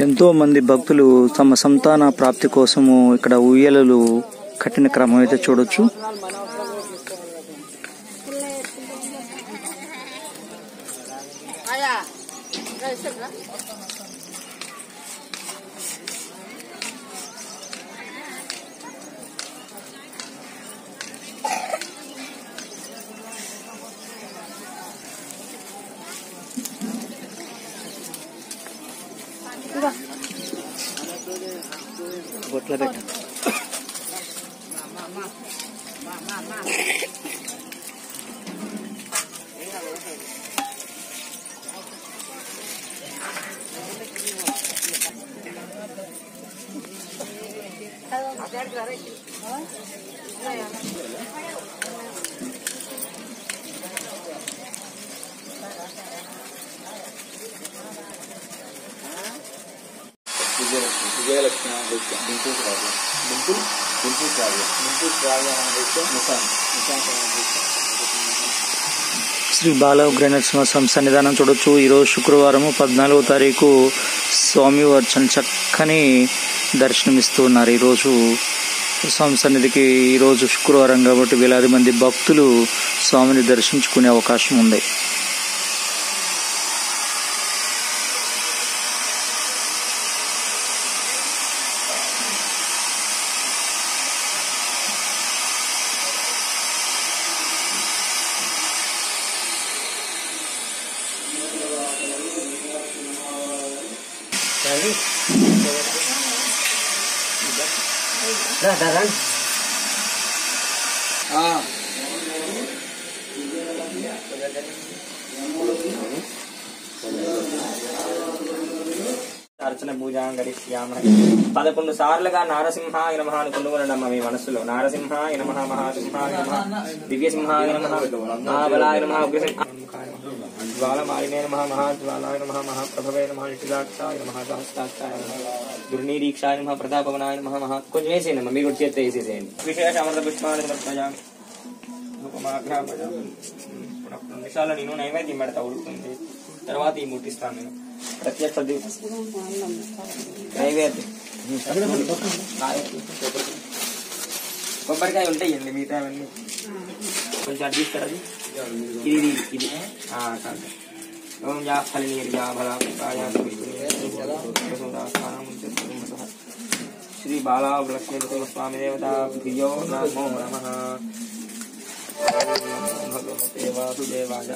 ఎంతో మంది భక్తులు తమ సంతాన ప్రాప్తి కోసము ఇక్కడ ఉయ్యలలు కట్టిన క్రమం అయితే చూడొచ్చు. బొట్ల పెట్ట విజయలక్ష్మి శ్రీ బాల గ్రానైట్స్ సన్నిధానం చూడొచ్చు. ఈరోజు శుక్రవారం 14వ తారీఖు స్వామివారు చక్కని దర్శనమిస్తూ ఉన్నారు. ఈరోజు స్వామి సన్నిధికి ఈరోజు శుక్రవారం కాబట్టి వేలాది మంది భక్తులు స్వామిని దర్శించుకునే అవకాశం ఉంది. అర్చన పూజాం కరిష్యామః 11 సార్లుగా నారసింహాయ నమః అనుకుంటున్నాం మీ మనసులో. నారసింహాయ నమః, మహాసింహాయ నమః, దివ్యసింహాయ నమః, మహాబలాయ నమః, జ్వాలమాలినే నమః, మహాజ్వాలాయ నమః, మహాప్రభవే నమః, నిషిదాక్షాయ నమః, సహస్రాక్షాయ నమః, దుర్నిరీక్షాయ నమః, ప్రతాపవనాయ నమః. కొంచెం వేసేయండి, మీరు వచ్చి చేస్తే వేసేసేయండి. విశేష అమృత పుష్పాన్ని సమర్పయామి. నిమిషాల్లో నేను నైవేద్యం పెడతా ఉడుకుతుంది. తర్వాత ఈ ముట్టిస్తాను నేను ప్రత్యక్ష నైవేద్యం. కొబ్బరికాయ ఉంటాయండి మిగతా అవన్నీ కొంచెం అటు తీస్తారు. అది ఇది ఇది ఓం యా ఫలినీర్యా శ్రీ బాలా లక్ష్మీ స్వామి దేవత ధియో నమో నమః. భగవతే వాసుదేవాయ.